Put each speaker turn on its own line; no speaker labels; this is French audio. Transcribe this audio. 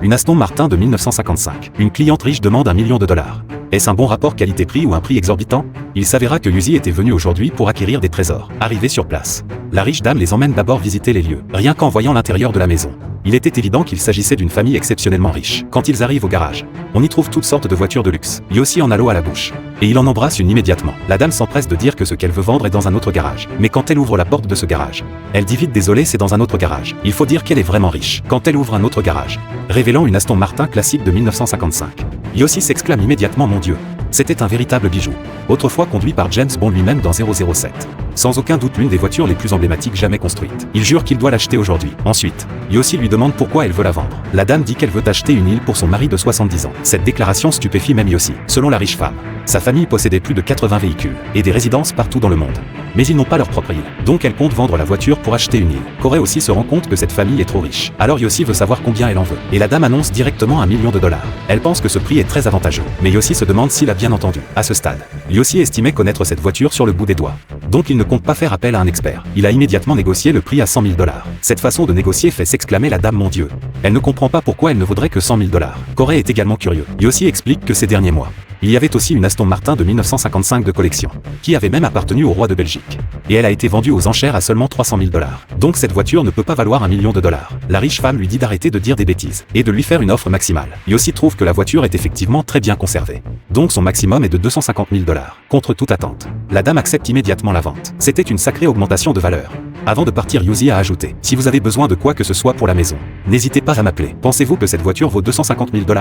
Une Aston Martin de 1955. Une cliente riche demande $1 million. Est-ce un bon rapport qualité-prix ou un prix exorbitant? Il s'avéra que Yuzi était venu aujourd'hui pour acquérir des trésors. Arrivé sur place, la riche dame les emmène d'abord visiter les lieux. Rien qu'en voyant l'intérieur de la maison, il était évident qu'il s'agissait d'une famille exceptionnellement riche. Quand ils arrivent au garage, on y trouve toutes sortes de voitures de luxe. Yuzi en a l'eau à la bouche. Et il en embrasse une immédiatement. La dame s'empresse de dire que ce qu'elle veut vendre est dans un autre garage. Mais quand elle ouvre la porte de ce garage, elle dit vite désolé, c'est dans un autre garage. Il faut dire qu'elle est vraiment riche. Quand elle ouvre un autre garage, révélant une Aston Martin classique de 1955. Yuzi s'exclame immédiatement mon Dieu. C'était un véritable bijou. Autrefois conduit par James Bond lui-même dans 007. Sans aucun doute l'une des voitures les plus emblématiques jamais construites. Il jure qu'il doit l'acheter aujourd'hui. Ensuite, Yuzi lui demande pourquoi elle veut la vendre. La dame dit qu'elle veut acheter une île pour son mari de 70 ans. Cette déclaration stupéfie même Yuzi. Selon la riche femme, sa famille possédait plus de 80 véhicules et des résidences partout dans le monde. Mais ils n'ont pas leur propre île. Donc elle compte vendre la voiture pour acheter une île. Corey aussi se rend compte que cette famille est trop riche. Alors Yuzi veut savoir combien elle en veut. Et la dame annonce directement $1 million. Elle pense que ce prix est très avantageux. Mais Yuzi se demande s'il a bien entendu. À ce stade, Yuzi estimait connaître cette voiture sur le bout des doigts. Donc il ne compte pas faire appel à un expert. Il a immédiatement négocié le prix à $100 000. Cette façon de négocier fait s'exclamer la dame mon Dieu. Elle ne comprend pas pourquoi elle ne vaudrait que $100 000. Corey est également curieux. Yuzi explique que ces derniers mois, il y avait aussi une Aston Martin de 1955 de collection, qui avait même appartenu au roi de Belgique. Et elle a été vendue aux enchères à seulement $300 000. Donc cette voiture ne peut pas valoir $1 million. La riche femme lui dit d'arrêter de dire des bêtises, et de lui faire une offre maximale. Yuzi trouve que la voiture est effectivement très bien conservée. Donc son maximum est de $250 000, contre toute attente. La dame accepte immédiatement la vente. C'était une sacrée augmentation de valeur. Avant de partir, Yuzi a ajouté, si vous avez besoin de quoi que ce soit pour la maison, n'hésitez pas à m'appeler. Pensez-vous que cette voiture vaut $250 000?